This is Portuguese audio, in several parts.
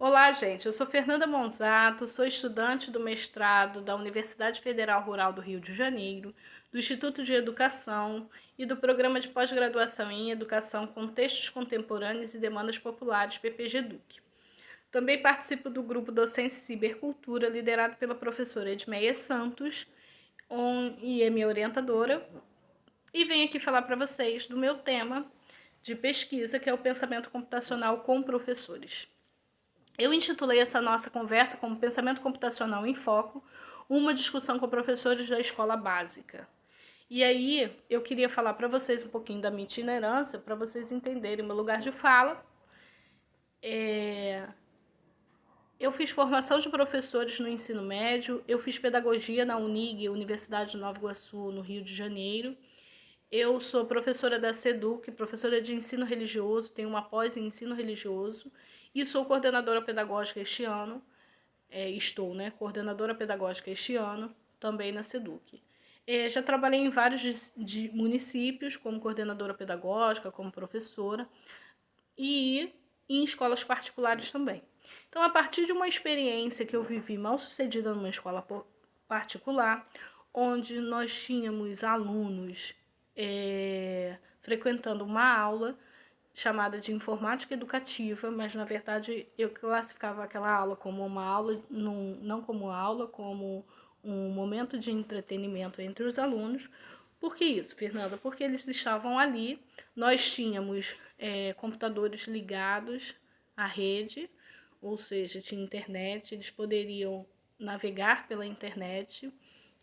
Olá, gente. Eu sou Fernanda Monzato, sou estudante do mestrado da Universidade Federal Rural do Rio de Janeiro, do Instituto de Educação e do Programa de Pós-Graduação em Educação com Textos Contemporâneos e Demandas Populares, PPG-DUC. Também participo do grupo Docência e Cibercultura, liderado pela professora Edmeia Santos, e é minha orientadora, e venho aqui falar para vocês do meu tema de pesquisa, que é o pensamento computacional com professores. Eu intitulei essa nossa conversa como Pensamento Computacional em Foco, uma discussão com professores da escola básica. E aí, eu queria falar para vocês um pouquinho da minha itinerância, para vocês entenderem o meu lugar de fala. Eu fiz formação de professores no ensino médio, eu fiz pedagogia na UNIG, Universidade de Nova Iguaçu, no Rio de Janeiro. Eu sou professora da SEDUC, professora de ensino religioso, tenho uma pós em ensino religioso e sou coordenadora pedagógica este ano. Coordenadora pedagógica este ano, também na SEDUC. Já trabalhei em vários municípios como coordenadora pedagógica, como professora e em escolas particulares também. Então, a partir de uma experiência que eu vivi mal sucedida numa escola particular, onde nós tínhamos alunos frequentando uma aula chamada de informática educativa, mas na verdade eu classificava aquela aula como uma aula, não como aula, como um momento de entretenimento entre os alunos. Por que isso, Fernanda? Porque eles estavam ali, nós tínhamos computadores ligados à rede, ou seja, tinha internet, eles poderiam navegar pela internet,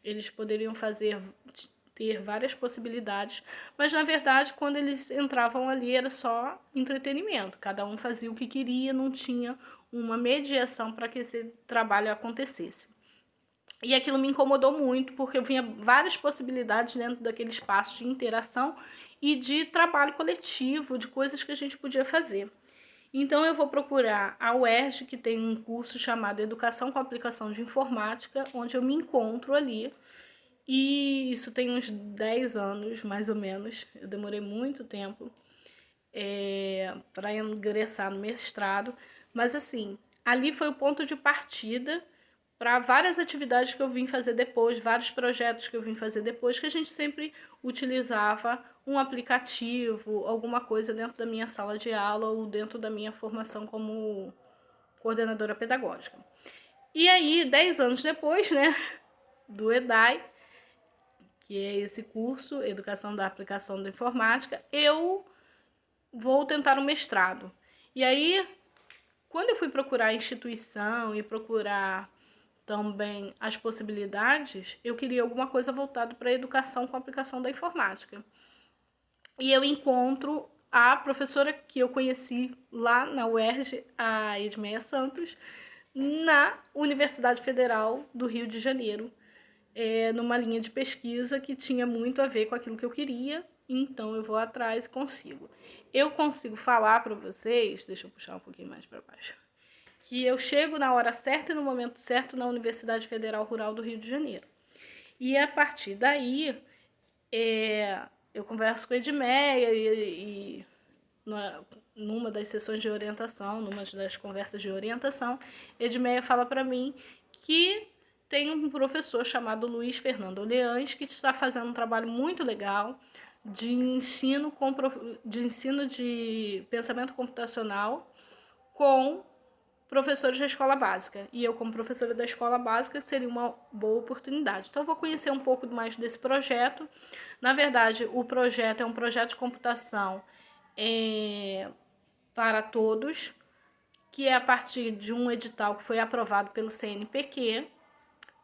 eles poderiam ter várias possibilidades, mas na verdade quando eles entravam ali era só entretenimento, cada um fazia o que queria, não tinha uma mediação para que esse trabalho acontecesse. E aquilo me incomodou muito, porque eu vinha várias possibilidades dentro daquele espaço de interação e de trabalho coletivo, de coisas que a gente podia fazer. Então eu vou procurar a UERJ, que tem um curso chamado Educação com Aplicação de Informática, onde eu me encontro ali. E isso tem uns 10 anos, mais ou menos. Eu demorei muito tempo para ingressar no mestrado. Mas assim, ali foi o ponto de partida para várias atividades que eu vim fazer depois, vários projetos que eu vim fazer depois, que a gente sempre utilizava um aplicativo, alguma coisa dentro da minha sala de aula ou dentro da minha formação como coordenadora pedagógica. E aí, 10 anos depois, né, do EDAI, que é esse curso, Educação da Aplicação da Informática, eu vou tentar um mestrado. E aí, quando eu fui procurar a instituição e procurar também as possibilidades, eu queria alguma coisa voltada para a educação com a aplicação da informática. E eu encontro a professora que eu conheci lá na UERJ, a Edmeia Santos, na Universidade Federal do Rio de Janeiro, numa linha de pesquisa que tinha muito a ver com aquilo que eu queria, então eu vou atrás e consigo. Eu consigo falar para vocês, deixa eu puxar um pouquinho mais para baixo, que eu chego na hora certa e no momento certo na Universidade Federal Rural do Rio de Janeiro. E a partir daí, eu converso com a Edmeia e numa das sessões de orientação, numa das conversas de orientação, Edmeia fala para mim que tem um professor chamado Luiz Fernando Oleães que está fazendo um trabalho muito legal de ensino de pensamento computacional com professores da escola básica. E eu, como professora da escola básica, seria uma boa oportunidade. Então, eu vou conhecer um pouco mais desse projeto. Na verdade, o projeto é um projeto de computação para todos, que é a partir de um edital que foi aprovado pelo CNPq,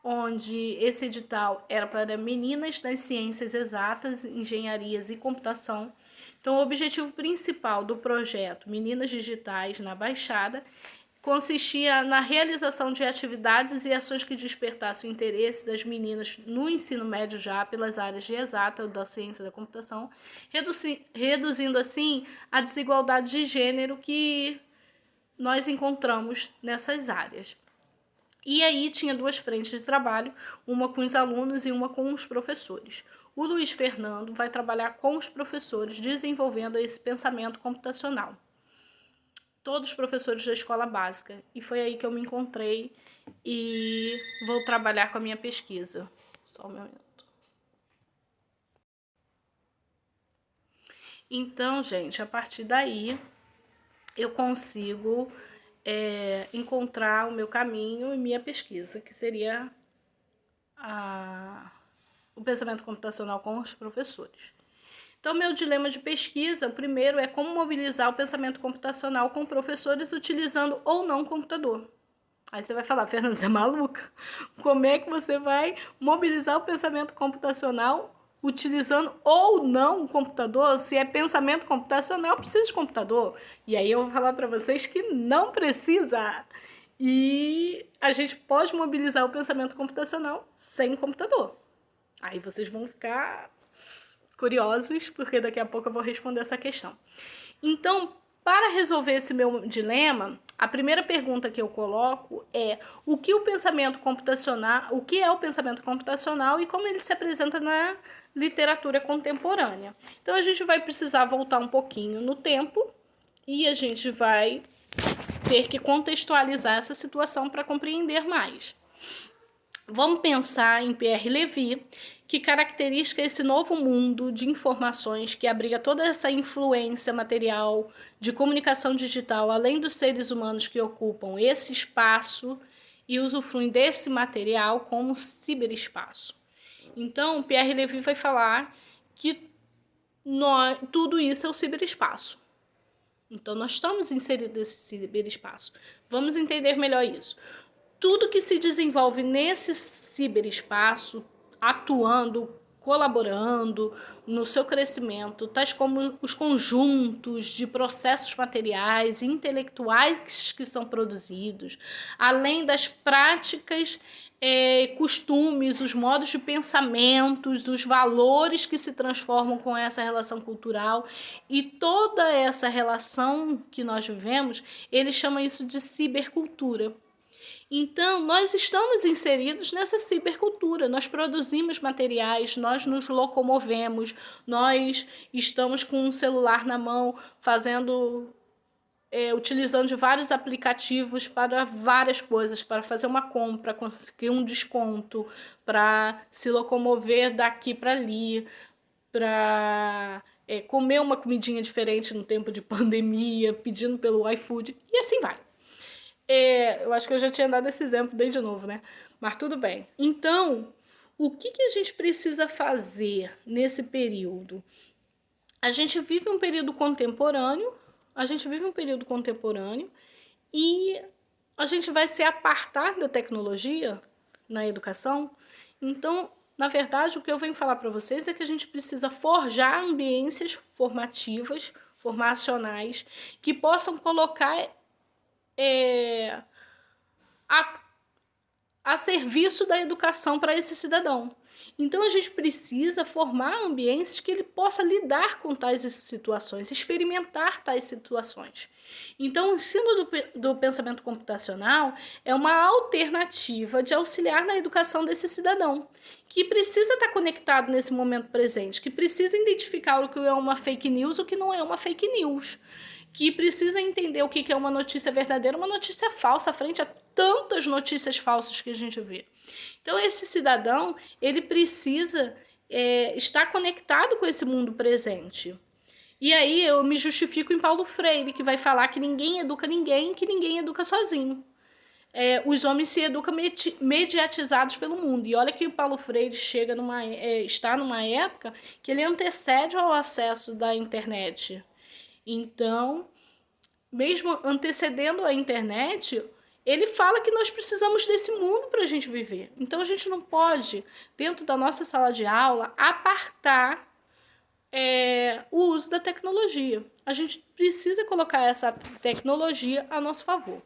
onde esse edital era para meninas das ciências exatas, engenharias e computação. Então, o objetivo principal do projeto Meninas Digitais na Baixada consistia na realização de atividades e ações que despertassem o interesse das meninas no ensino médio já pelas áreas de exata ou da ciência da computação, reduzindo assim a desigualdade de gênero que nós encontramos nessas áreas. E aí tinha duas frentes de trabalho, uma com os alunos e uma com os professores. O Luiz Fernando vai trabalhar com os professores, desenvolvendo esse pensamento computacional. todos os professores da escola básica. E foi aí que eu me encontrei e vou trabalhar com a minha pesquisa. Só um momento. Então, gente, a partir daí eu consigo encontrar o meu caminho e minha pesquisa, que seria o pensamento computacional com os professores. Então, meu dilema de pesquisa, o primeiro é como mobilizar o pensamento computacional com professores utilizando ou não computador. Aí você vai falar, Fernanda, você é maluca? Como é que você vai mobilizar o pensamento computacional utilizando ou não o computador? Se é pensamento computacional, precisa de computador. E aí eu vou falar para vocês que não precisa. E a gente pode mobilizar o pensamento computacional sem computador. Aí vocês vão ficar curiosos, porque daqui a pouco eu vou responder essa questão. Então, para resolver esse meu dilema, a primeira pergunta que eu coloco é o que é o pensamento computacional e como ele se apresenta na literatura contemporânea. Então a gente vai precisar voltar um pouquinho no tempo e a gente vai ter que contextualizar essa situação para compreender mais. Vamos pensar em Pierre Levy, que caracteriza esse novo mundo de informações que abriga toda essa influência material de comunicação digital, além dos seres humanos que ocupam esse espaço e usufruem desse material como ciberespaço. Então, Pierre Levy vai falar que tudo isso é o ciberespaço. Então, nós estamos inseridos nesse ciberespaço. Vamos entender melhor isso. Tudo que se desenvolve nesse ciberespaço, atuando, colaborando no seu crescimento, tais como os conjuntos de processos materiais e intelectuais que são produzidos, além das práticas, costumes, os modos de pensamentos, os valores que se transformam com essa relação cultural e toda essa relação que nós vivemos, ele chama isso de cibercultura. Então, nós estamos inseridos nessa cibercultura, nós produzimos materiais, nós nos locomovemos, nós estamos com um celular na mão, utilizando de vários aplicativos para várias coisas, para fazer uma compra, conseguir um desconto, para se locomover daqui para ali, para comer uma comidinha diferente no tempo de pandemia, pedindo pelo iFood, e assim vai. Eu acho que eu já tinha dado esse exemplo desde novo, né? Mas tudo bem. Então, o que a gente precisa fazer nesse período? A gente vive um período contemporâneo, e a gente vai se apartar da tecnologia na educação. Então, na verdade, o que eu venho falar para vocês é que a gente precisa forjar ambiências formativas, formacionais, que possam colocar a serviço da educação para esse cidadão. Então a gente precisa formar ambientes que ele possa lidar com tais situações, experimentar tais situações. Então o ensino do pensamento computacional é uma alternativa de auxiliar na educação desse cidadão, que precisa estar conectado nesse momento presente, que precisa identificar o que é uma fake news e o que não é uma fake news, que precisa entender o que é uma notícia verdadeira, uma notícia falsa, frente a tantas notícias falsas que a gente vê. Então, esse cidadão, ele precisa estar conectado com esse mundo presente. E aí, eu me justifico em Paulo Freire, que vai falar que ninguém educa ninguém, que ninguém educa sozinho. Os homens se educam mediatizados pelo mundo. E olha que o Paulo Freire está numa época que ele antecede ao acesso da internet. Então, mesmo antecedendo a internet, ele fala que nós precisamos desse mundo para a gente viver. Então, a gente não pode, dentro da nossa sala de aula, apartar o uso da tecnologia. A gente precisa colocar essa tecnologia a nosso favor.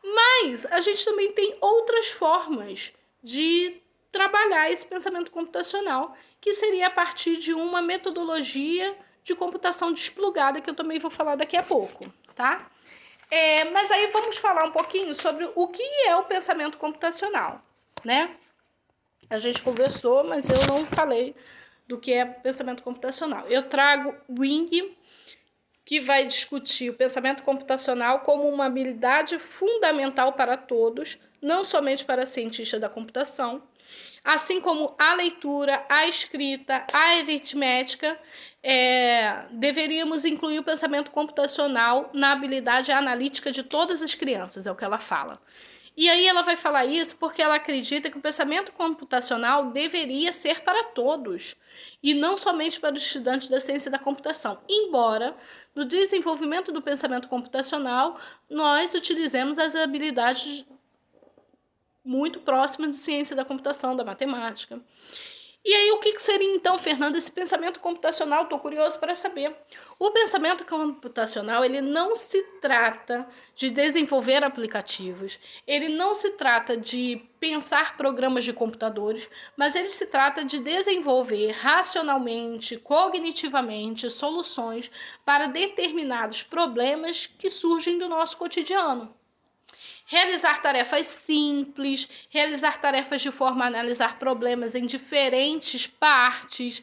Mas a gente também tem outras formas de trabalhar esse pensamento computacional, que seria a partir de uma metodologia de computação desplugada, que eu também vou falar daqui a pouco, tá? Mas aí vamos falar um pouquinho sobre o que é o pensamento computacional, né? A gente conversou, mas eu não falei do que é pensamento computacional. Eu trago Wing que vai discutir o pensamento computacional como uma habilidade fundamental para todos, não somente para cientistas da computação, assim como a leitura, a escrita, a aritmética. Deveríamos incluir o pensamento computacional na habilidade analítica de todas as crianças, é o que ela fala. E aí ela vai falar isso porque ela acredita que o pensamento computacional deveria ser para todos, e não somente para os estudantes da ciência da computação. Embora, no desenvolvimento do pensamento computacional, nós utilizemos as habilidades muito próximas de ciência da computação, da matemática. E aí, o que seria então, Fernanda, esse pensamento computacional? Estou curioso para saber. O pensamento computacional, ele não se trata de desenvolver aplicativos, ele não se trata de pensar programas de computadores, mas ele se trata de desenvolver racionalmente, cognitivamente, soluções para determinados problemas que surgem do nosso cotidiano. Realizar tarefas simples, realizar tarefas de forma a analisar problemas em diferentes partes,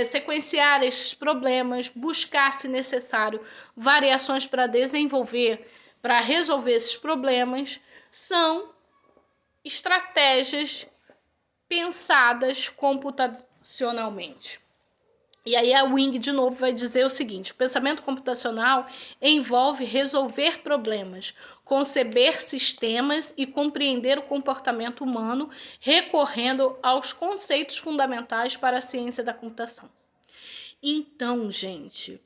sequenciar esses problemas, buscar, se necessário, variações para resolver esses problemas, são estratégias pensadas computacionalmente. E aí a Wing, de novo, vai dizer o seguinte: o pensamento computacional envolve resolver problemas, conceber sistemas e compreender o comportamento humano, recorrendo aos conceitos fundamentais para a ciência da computação. Então, gente,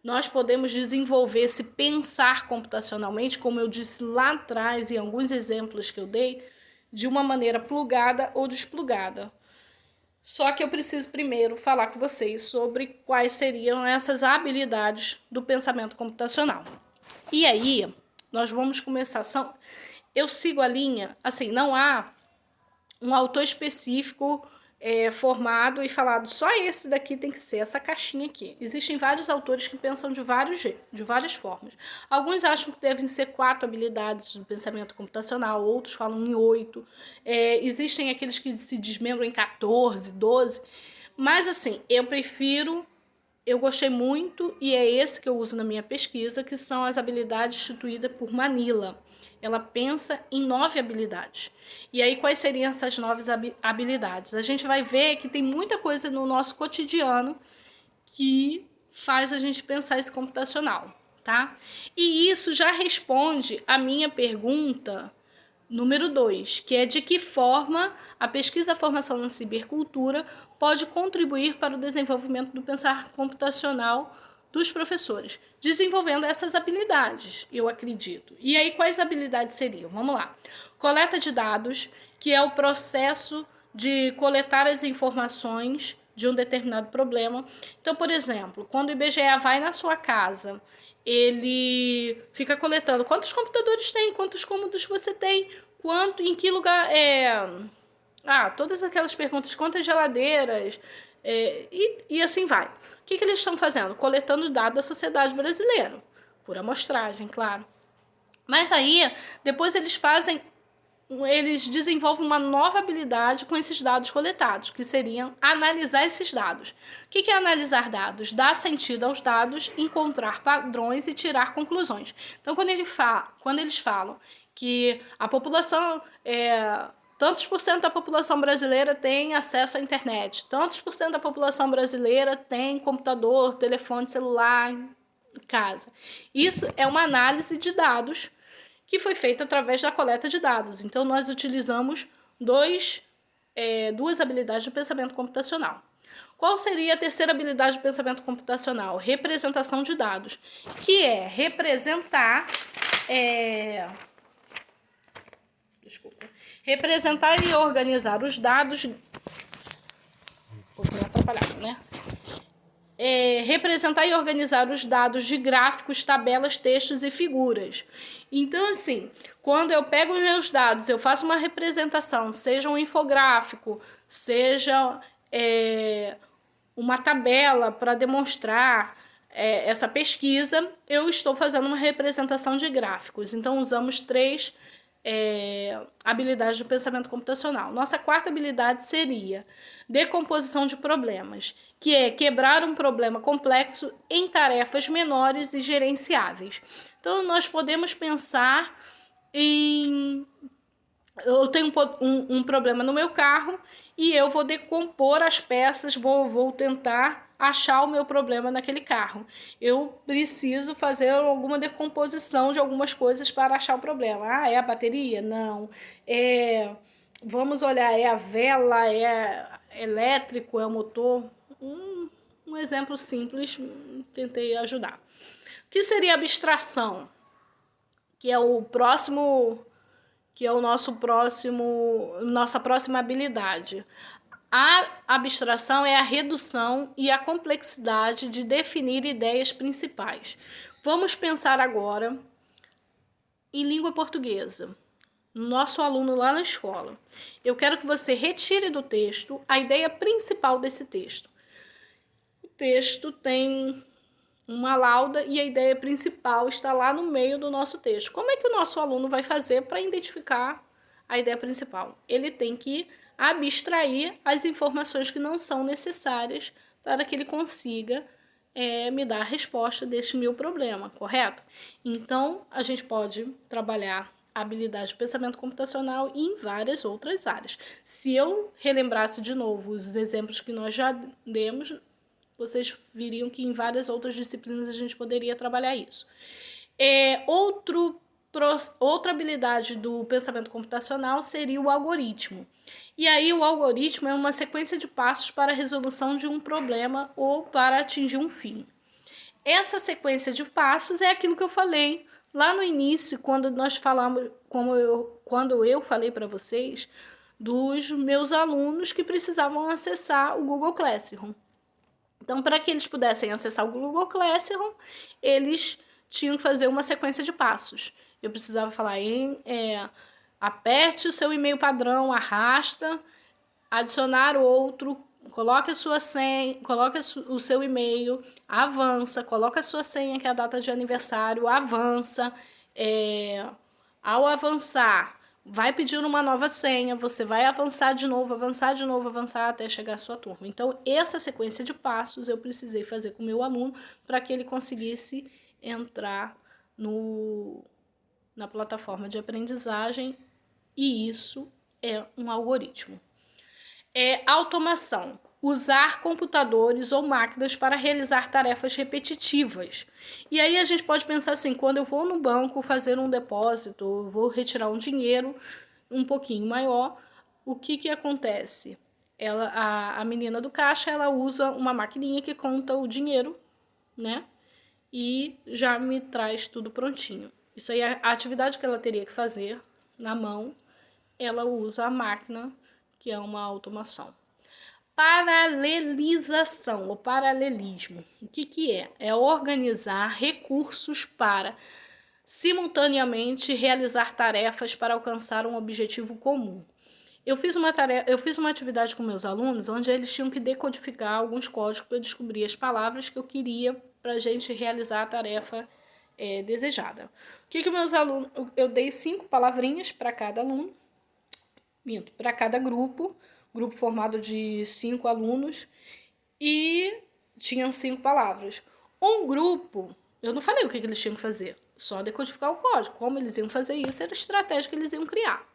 nós podemos desenvolver esse pensar computacionalmente, como eu disse lá atrás, em alguns exemplos que eu dei, de uma maneira plugada ou desplugada. Só que eu preciso primeiro falar com vocês sobre quais seriam essas habilidades do pensamento computacional. E aí, nós vamos começar. Eu sigo a linha, assim, não há um autor específico formado e falado, só esse daqui tem que ser, essa caixinha aqui. Existem vários autores que pensam de várias formas. Alguns acham que devem ser 4 habilidades do pensamento computacional, outros falam em 8. Existem aqueles que se desmembram em 14, 12. Mas assim, eu gostei muito, e é esse que eu uso na minha pesquisa, que são as habilidades instituídas por Manila. Ela pensa em 9 habilidades. E aí, quais seriam essas 9 habilidades? A gente vai ver que tem muita coisa no nosso cotidiano que faz a gente pensar esse computacional, tá? E isso já responde a minha pergunta número 2, que é de que forma a pesquisa e a formação na cibercultura pode contribuir para o desenvolvimento do pensar computacional dos professores, desenvolvendo essas habilidades, eu acredito. E aí, quais habilidades seriam? Vamos lá. Coleta de dados, que é o processo de coletar as informações de um determinado problema. Então, por exemplo, quando o IBGE vai na sua casa, ele fica coletando quantos computadores tem, quantos cômodos você tem, em que lugar todas aquelas perguntas, quantas geladeiras, e assim vai. O que eles estão fazendo? Coletando dados da sociedade brasileira, por amostragem, claro. Mas aí, depois eles desenvolvem uma nova habilidade com esses dados coletados, que seriam analisar esses dados. O que é analisar dados? Dar sentido aos dados, encontrar padrões e tirar conclusões. Então, quando eles falam que a população, tantos por cento da população brasileira tem acesso à internet, tantos por cento da população brasileira tem computador, telefone celular em casa. Isso é uma análise de dados que foi feita através da coleta de dados. Então, nós utilizamos duas habilidades do pensamento computacional. Qual seria a terceira habilidade do pensamento computacional? Representação de dados, que é representar e organizar os dados. Um pouquinho atrapalhado, né? Representar e organizar os dados de gráficos, tabelas, textos e figuras. Então, assim, quando eu pego os meus dados, eu faço uma representação, seja um infográfico, seja uma tabela para demonstrar essa pesquisa, eu estou fazendo uma representação de gráficos. Então, usamos 3 habilidade de pensamento computacional. Nossa quarta habilidade seria decomposição de problemas, que é quebrar um problema complexo em tarefas menores e gerenciáveis. Então, nós podemos pensar em... Eu tenho um problema no meu carro e eu vou decompor as peças, vou tentar achar o meu problema naquele carro. Eu preciso fazer alguma decomposição de algumas coisas para achar o problema. Ah, é a bateria? Não. Vamos olhar, é a vela, é elétrico, é o motor? Um exemplo simples, tentei ajudar. O que seria abstração? Que é o próximo... que é nossa próxima habilidade. A abstração é a redução e a complexidade de definir ideias principais. Vamos pensar agora em língua portuguesa. Nosso aluno lá na escola. Eu quero que você retire do texto a ideia principal desse texto. O texto tem uma lauda e a ideia principal está lá no meio do nosso texto. Como é que o nosso aluno vai fazer para identificar a ideia principal? Ele tem que abstrair as informações que não são necessárias para que ele consiga me dar a resposta deste meu problema, correto? Então, a gente pode trabalhar a habilidade de pensamento computacional em várias outras áreas. Se eu relembrasse de novo os exemplos que nós já demos, vocês viriam que em várias outras disciplinas a gente poderia trabalhar isso. Outra habilidade do pensamento computacional seria o algoritmo. E aí o algoritmo é uma sequência de passos para a resolução de um problema ou para atingir um fim. Essa sequência de passos é aquilo que eu falei lá no início, quando nós falamos, quando eu falei para vocês dos meus alunos que precisavam acessar o Google Classroom. Então, para que eles pudessem acessar o Google Classroom, eles tinham que fazer uma sequência de passos. Eu precisava falar aperte o seu e-mail padrão, arrasta, adicionar outro, coloque a sua senha, coloque o seu e-mail, avança, coloca a sua senha, que é a data de aniversário, avança. Ao avançar, vai pedir uma nova senha, você vai avançar de novo, avançar até chegar à sua turma. Então, essa sequência de passos eu precisei fazer com o meu aluno para que ele conseguisse entrar na plataforma de aprendizagem, e isso é um algoritmo. Automação. Usar computadores ou máquinas para realizar tarefas repetitivas. E aí a gente pode pensar assim, quando eu vou no banco fazer um depósito, vou retirar um dinheiro um pouquinho maior, o que acontece? A menina do caixa, ela usa uma maquininha que conta o dinheiro, né? E já me traz tudo prontinho. Isso aí, a atividade que ela teria que fazer na mão, ela usa a máquina, que é uma automação. Paralelização ou paralelismo. O que é? É organizar recursos para simultaneamente realizar tarefas para alcançar um objetivo comum. Eu fiz uma atividade com meus alunos onde eles tinham que decodificar alguns códigos para descobrir as palavras que eu queria para a gente realizar a tarefa desejada. Meus alunos, eu dei 5 palavrinhas para cada aluno, para cada grupo formado de 5 alunos, e tinham 5 palavras. Um grupo, eu não falei o que eles tinham que fazer, só decodificar o código. Como eles iam fazer isso, era a estratégia que eles iam criar.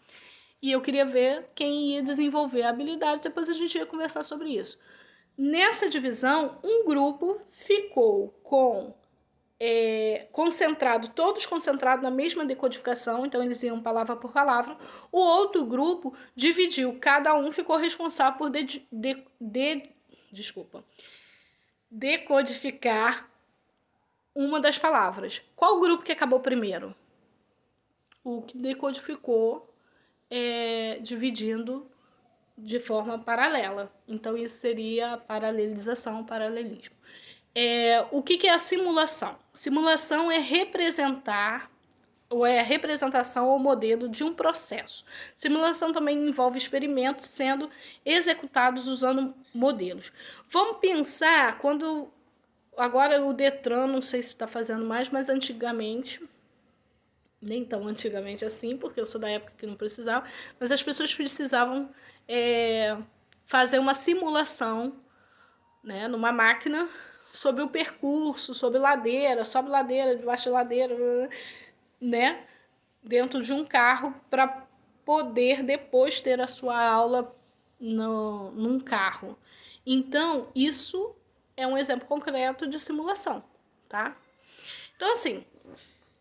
E eu queria ver quem ia desenvolver a habilidade, depois a gente ia conversar sobre isso. Nessa divisão, um grupo ficou todos concentrados na mesma decodificação, então eles iam palavra por palavra. O outro grupo dividiu, cada um ficou responsável por decodificar uma das palavras. Qual grupo que acabou primeiro? O que decodificou dividindo de forma paralela. Então, isso seria paralelização, paralelismo. O que é a simulação? Simulação é representar, ou é a representação ou modelo de um processo. Simulação também envolve experimentos sendo executados usando modelos. Vamos pensar agora o Detran, não sei se está fazendo mais, mas antigamente, nem tão antigamente assim, porque eu sou da época que não precisava, mas as pessoas precisavam fazer uma simulação, né, numa máquina sobre o percurso, sobre ladeira, sobe ladeira, debaixo de ladeira, né, dentro de um carro para poder depois ter a sua aula num carro. Então, isso é um exemplo concreto de simulação, tá? Então, assim,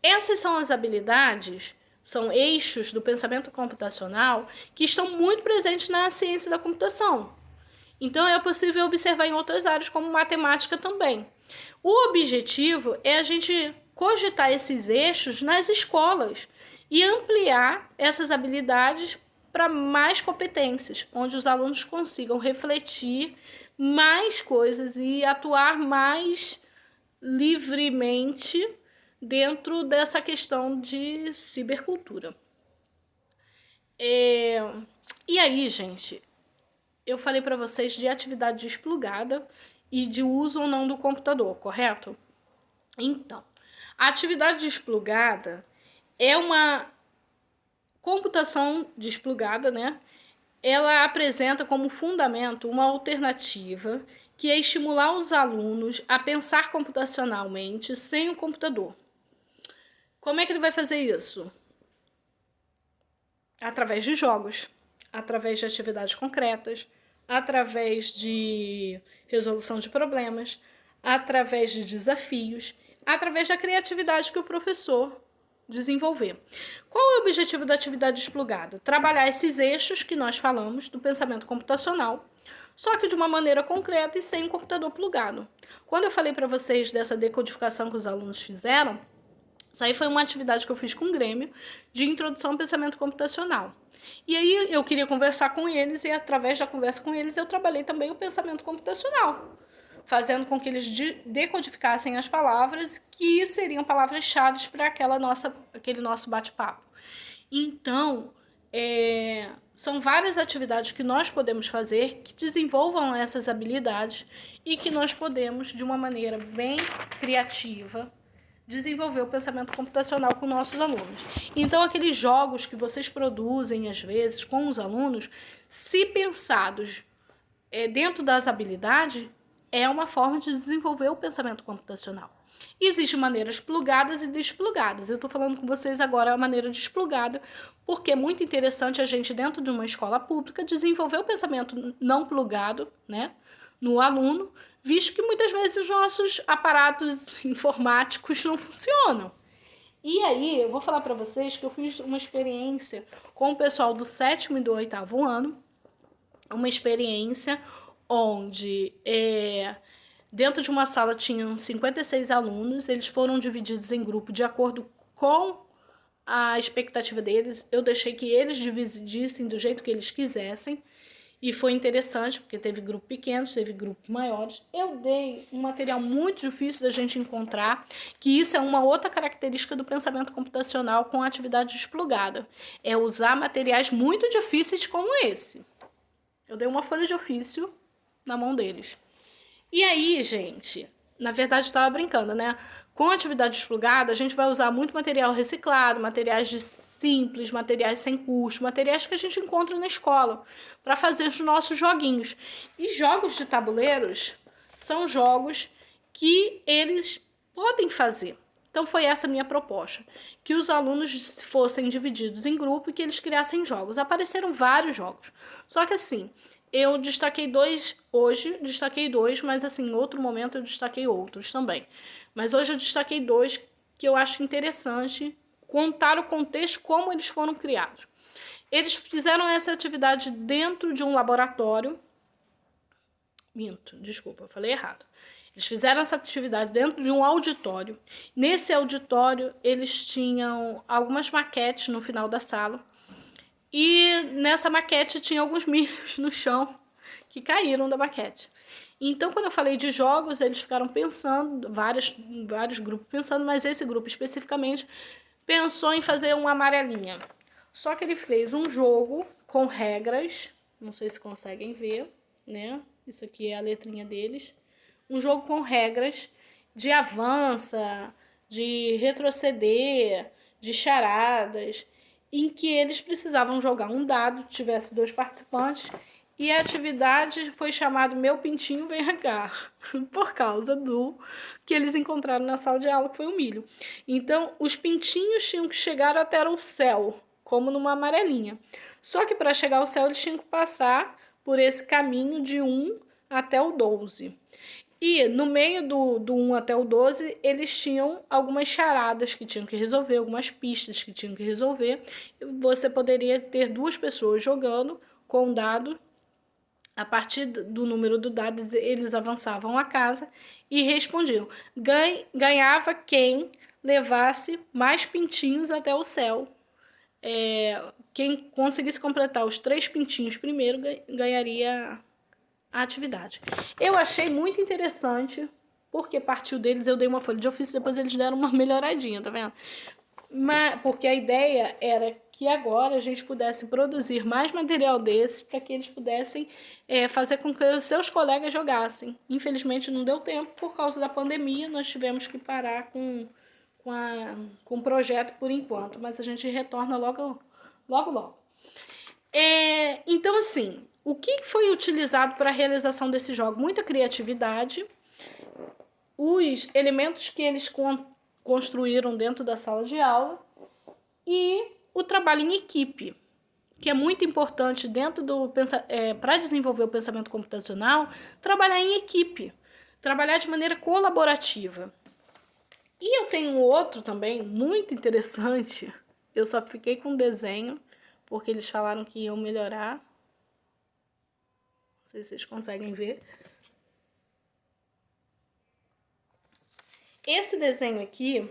essas são as habilidades, são eixos do pensamento computacional que estão muito presentes na ciência da computação. Então, é possível observar em outras áreas, como matemática também. O objetivo é a gente cogitar esses eixos nas escolas e ampliar essas habilidades para mais competências, onde os alunos consigam refletir mais coisas e atuar mais livremente dentro dessa questão de cibercultura. E aí, gente, eu falei para vocês de atividade desplugada e de uso ou não do computador, correto? Então, a atividade desplugada é uma computação desplugada, né? Ela apresenta como fundamento uma alternativa que é estimular os alunos a pensar computacionalmente sem o computador. Como é que ele vai fazer isso? Através de jogos, através de atividades concretas, através de resolução de problemas, através de desafios, através da criatividade que o professor desenvolver. Qual é o objetivo da atividade desplugada? Trabalhar esses eixos que nós falamos do pensamento computacional, só que de uma maneira concreta e sem o computador plugado. Quando eu falei para vocês dessa decodificação que os alunos fizeram, isso aí foi uma atividade que eu fiz com o Grêmio de introdução ao pensamento computacional. E aí eu queria conversar com eles e através da conversa com eles eu trabalhei também o pensamento computacional, fazendo com que eles decodificassem as palavras que seriam palavras-chave para aquele nosso bate-papo. Então, são várias atividades que nós podemos fazer que desenvolvam essas habilidades e que nós podemos, de uma maneira bem criativa, desenvolver o pensamento computacional com nossos alunos. Então, aqueles jogos que vocês produzem, às vezes, com os alunos, se pensados dentro das habilidades, é uma forma de desenvolver o pensamento computacional. Existem maneiras plugadas e desplugadas. Eu estou falando com vocês agora a maneira desplugada, porque é muito interessante a gente, dentro de uma escola pública, desenvolver o pensamento não plugado, né, no aluno, visto que muitas vezes os nossos aparatos informáticos não funcionam. E aí, eu vou falar para vocês que eu fiz uma experiência com o pessoal do 7º e do 8º ano, uma experiência onde dentro de uma sala tinham 56 alunos, eles foram divididos em grupo de acordo com a expectativa deles. Eu deixei que eles dividissem do jeito que eles quisessem, e foi interessante, porque teve grupo pequenos, teve grupos maiores. Eu dei um material muito difícil da gente encontrar, que isso é uma outra característica do pensamento computacional com atividade desplugada. É usar materiais muito difíceis como esse. Eu dei uma folha de ofício na mão deles. E aí, gente, na verdade eu estava brincando, né? Com a atividade desplugada, a gente vai usar muito material reciclado, materiais simples, materiais sem custo, materiais que a gente encontra na escola, para fazer os nossos joguinhos. E jogos de tabuleiros são jogos que eles podem fazer. Então foi essa a minha proposta, que os alunos fossem divididos em grupo e que eles criassem jogos. Apareceram vários jogos, só que assim, eu destaquei dois hoje, mas assim, em outro momento eu destaquei outros também. Mas hoje eu destaquei dois que eu acho interessante contar o contexto, como eles foram criados. Eles fizeram essa atividade dentro de um laboratório. Desculpa, eu falei errado. Eles fizeram essa atividade dentro de um auditório. Nesse auditório, eles tinham algumas maquetes no final da sala. E nessa maquete tinha alguns milhos no chão que caíram da maquete. Então, quando eu falei de jogos, eles ficaram pensando, vários grupos pensando, mas esse grupo especificamente pensou em fazer uma amarelinha. Só que ele fez um jogo com regras, não sei se conseguem ver, né? Isso aqui é a letrinha deles. Um jogo com regras de avança, de retroceder, de charadas, em que eles precisavam jogar um dado, tivesse 2 participantes, e a atividade foi chamada Meu Pintinho Vem Cá, por causa do que eles encontraram na sala de aula, que foi o milho. Então, os pintinhos tinham que chegar até o céu, como numa amarelinha. Só que para chegar ao céu, eles tinham que passar por esse caminho de 1 até o 12. E no meio do 1 até o 12, eles tinham algumas charadas que tinham que resolver, algumas pistas que tinham que resolver. Você poderia ter 2 pessoas jogando com um dado. A partir do número do dado, eles avançavam a casa e respondiam. Ganhava quem levasse mais pintinhos até o céu. Quem conseguisse completar os 3 pintinhos primeiro ganharia a atividade. Eu achei muito interessante, porque partiu deles, eu dei uma folha de ofício, depois eles deram uma melhoradinha, tá vendo? Porque a ideia era que agora a gente pudesse produzir mais material desse para que eles pudessem fazer com que os seus colegas jogassem. Infelizmente não deu tempo por causa da pandemia, nós tivemos que parar com o projeto por enquanto, mas a gente retorna logo. Então, assim, o que foi utilizado para a realização desse jogo? Muita criatividade, os elementos que eles construíram dentro da sala de aula e o trabalho em equipe, que é muito importante dentro para desenvolver o pensamento computacional, trabalhar em equipe, trabalhar de maneira colaborativa. E eu tenho outro também muito interessante, eu só fiquei com desenho, porque eles falaram que iam melhorar. Não sei se vocês conseguem ver. Esse desenho aqui,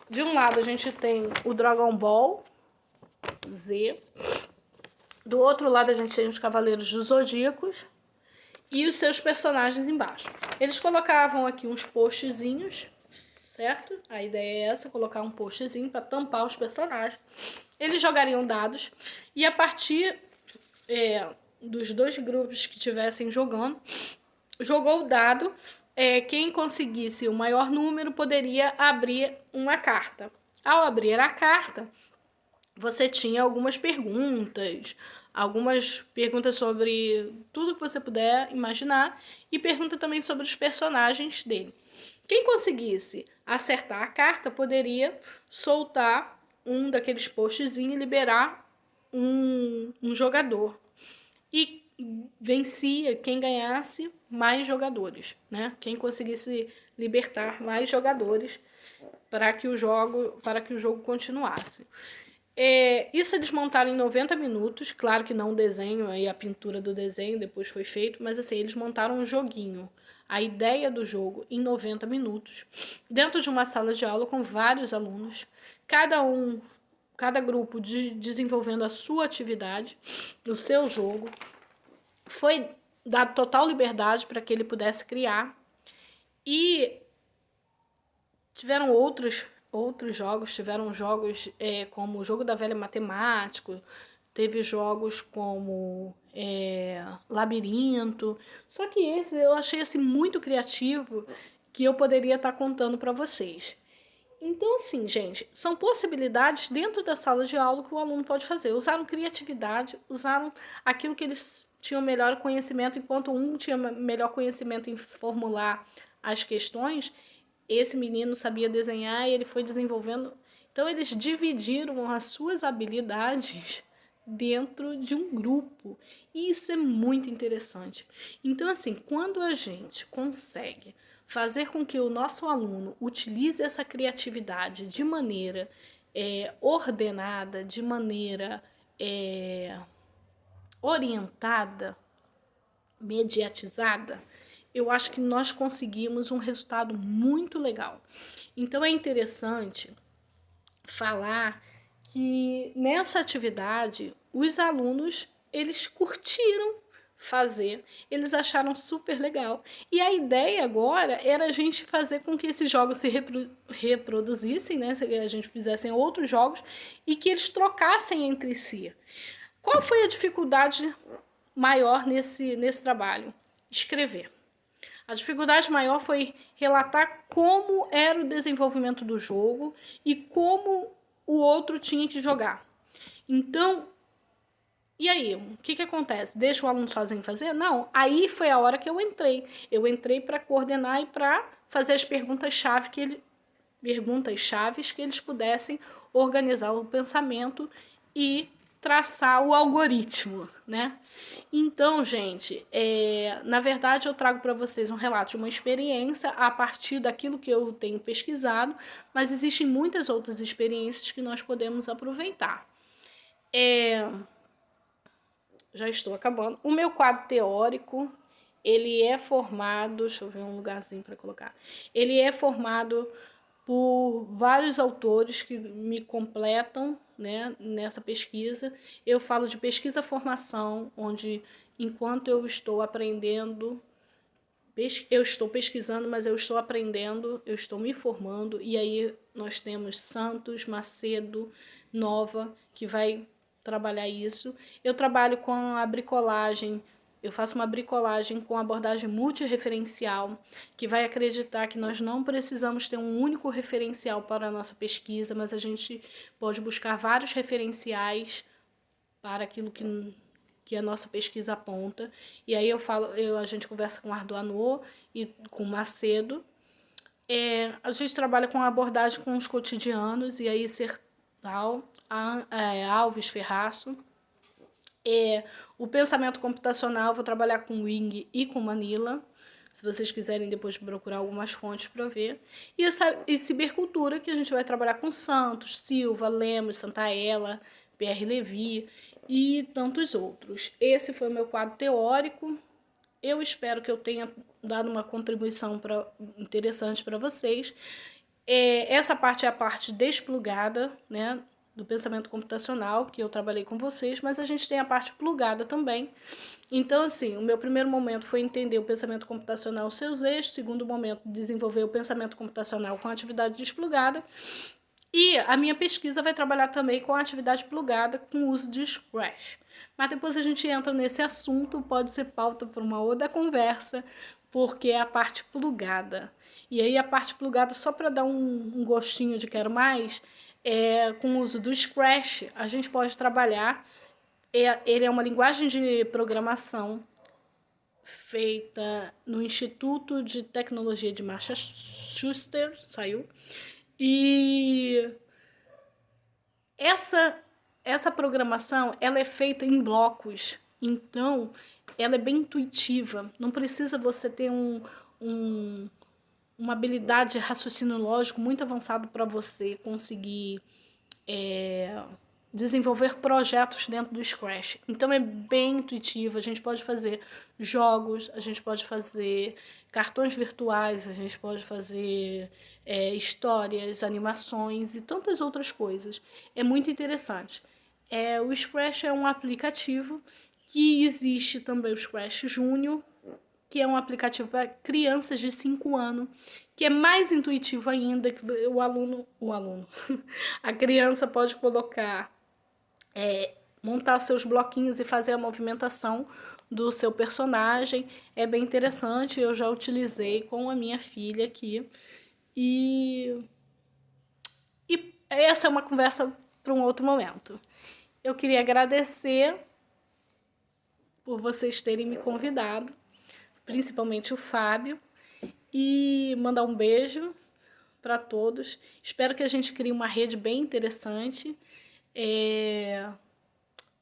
de um lado a gente tem o Dragon Ball Z, do outro lado a gente tem os Cavaleiros dos Zodíacos e os seus personagens embaixo. Eles colocavam aqui uns postzinhos, certo? A ideia é essa, colocar um postzinho para tampar os personagens. Eles jogariam dados e a partir dos 2 grupos que estivessem jogando, jogou o dado, quem conseguisse o maior número poderia abrir uma carta. Ao abrir a carta, você tinha algumas perguntas sobre tudo que você puder imaginar e pergunta também sobre os personagens dele. Quem conseguisse acertar a carta poderia soltar um daqueles postzinhos e liberar um jogador. E vencia quem ganhasse mais jogadores, né? Quem conseguisse libertar mais jogadores para que o jogo continuasse. Isso eles montaram em 90 minutos, claro que não o desenho, aí a pintura do desenho depois foi feito, mas assim, eles montaram um joguinho, a ideia do jogo em 90 minutos, dentro de uma sala de aula com vários alunos, cada grupo desenvolvendo a sua atividade, o seu jogo. Foi dado total liberdade para que ele pudesse criar. E tiveram outros jogos, como o Jogo da Velha Matemático, teve jogos como Labirinto. Só que esse eu achei assim, muito criativo, que eu poderia estar contando para vocês. Então, assim, gente, são possibilidades dentro da sala de aula que o aluno pode fazer. Usaram criatividade, usaram aquilo que eles tinham melhor conhecimento, enquanto um tinha melhor conhecimento em formular as questões, esse menino sabia desenhar e ele foi desenvolvendo. Então, eles dividiram as suas habilidades dentro de um grupo. E isso é muito interessante. Então, assim, quando a gente consegue fazer com que o nosso aluno utilize essa criatividade de maneira ordenada, de maneira orientada, mediatizada, eu acho que nós conseguimos um resultado muito legal. Então é interessante falar que nessa atividade os alunos eles curtiram fazer, eles acharam super legal. E a ideia agora era a gente fazer com que esses jogos se reproduzissem, né? Se a gente fizessem outros jogos e que eles trocassem entre si. Qual foi a dificuldade maior nesse trabalho? Escrever. A dificuldade maior foi relatar como era o desenvolvimento do jogo e como o outro tinha que jogar. Então, e aí, o que acontece? Deixa o aluno sozinho fazer? Não, aí foi a hora que eu entrei. Eu entrei para coordenar e para fazer as perguntas-chave que eles pudessem organizar o pensamento e traçar o algoritmo, né? Então, gente, na verdade eu trago para vocês um relato de uma experiência a partir daquilo que eu tenho pesquisado, mas existem muitas outras experiências que nós podemos aproveitar. Já estou acabando. O meu quadro teórico, ele é formado, deixa eu ver um lugarzinho para colocar. Ele é formado por vários autores que me completam, né, nessa pesquisa. Eu falo de pesquisa-formação, onde enquanto eu estou aprendendo, eu estou pesquisando, mas eu estou aprendendo, eu estou me formando, e aí nós temos Santos, Macedo, Nova, que vai trabalhar isso. Eu trabalho com a bricolagem, eu faço uma bricolagem com abordagem multireferencial, que vai acreditar que nós não precisamos ter um único referencial para a nossa pesquisa, mas a gente pode buscar vários referenciais para aquilo que a nossa pesquisa aponta. E aí a gente conversa com Ardoano e com Macedo. A gente trabalha com a abordagem com os cotidianos, e aí Sertal, Alves Ferraço. O pensamento computacional, vou trabalhar com Wing e com Manila, se vocês quiserem depois procurar algumas fontes para ver. E cibercultura, que a gente vai trabalhar com Santos, Silva, Lemos, Santaella, Pierre Levy e tantos outros. Esse foi o meu quadro teórico. Eu espero que eu tenha dado uma contribuição interessante para vocês. Essa parte é a parte desplugada, né, do pensamento computacional, que eu trabalhei com vocês, mas a gente tem a parte plugada também. Então, assim, o meu primeiro momento foi entender o pensamento computacional, seus eixos. Segundo momento, desenvolver o pensamento computacional com a atividade desplugada. E a minha pesquisa vai trabalhar também com a atividade plugada com o uso de Scratch. Mas depois a gente entra nesse assunto, pode ser pauta para uma outra conversa, porque é a parte plugada. E aí a parte plugada, só para dar um gostinho de quero mais, com o uso do Scratch, a gente pode trabalhar. Ele é uma linguagem de programação feita no Instituto de Tecnologia de Massachusetts, saiu. E essa programação, ela é feita em blocos, então ela é bem intuitiva. Não precisa você ter uma habilidade de raciocínio lógico muito avançado para você conseguir desenvolver projetos dentro do Scratch. Então é bem intuitivo, a gente pode fazer jogos, a gente pode fazer cartões virtuais, a gente pode fazer histórias, animações e tantas outras coisas. É muito interessante. O Scratch é um aplicativo que existe também o Scratch Júnior, que é um aplicativo para crianças de 5 anos, que é mais intuitivo ainda, que o aluno, a criança pode colocar, montar seus bloquinhos e fazer a movimentação do seu personagem. É bem interessante, eu já utilizei com a minha filha aqui. E essa é uma conversa para um outro momento. Eu queria agradecer por vocês terem me convidado, principalmente o Fábio, e mandar um beijo para todos. Espero que a gente crie uma rede bem interessante.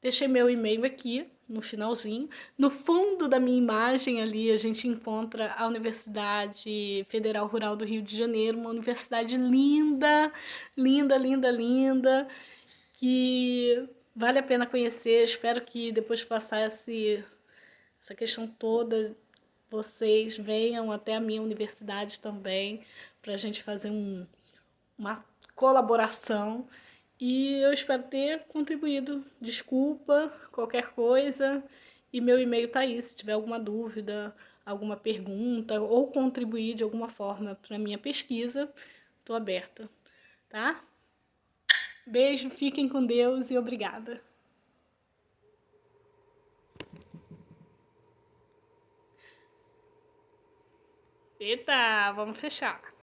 Deixei meu e-mail aqui no finalzinho. No fundo da minha imagem ali a gente encontra a Universidade Federal Rural do Rio de Janeiro, uma universidade linda, linda, linda, linda, que vale a pena conhecer. Espero que depois de passar essa questão toda, vocês venham até a minha universidade também, para a gente fazer uma colaboração. E eu espero ter contribuído. Desculpa qualquer coisa. E meu e-mail tá aí. Se tiver alguma dúvida, alguma pergunta ou contribuir de alguma forma para minha pesquisa, tô aberta, tá? Beijo, fiquem com Deus e obrigada. Eita, vamos fechar.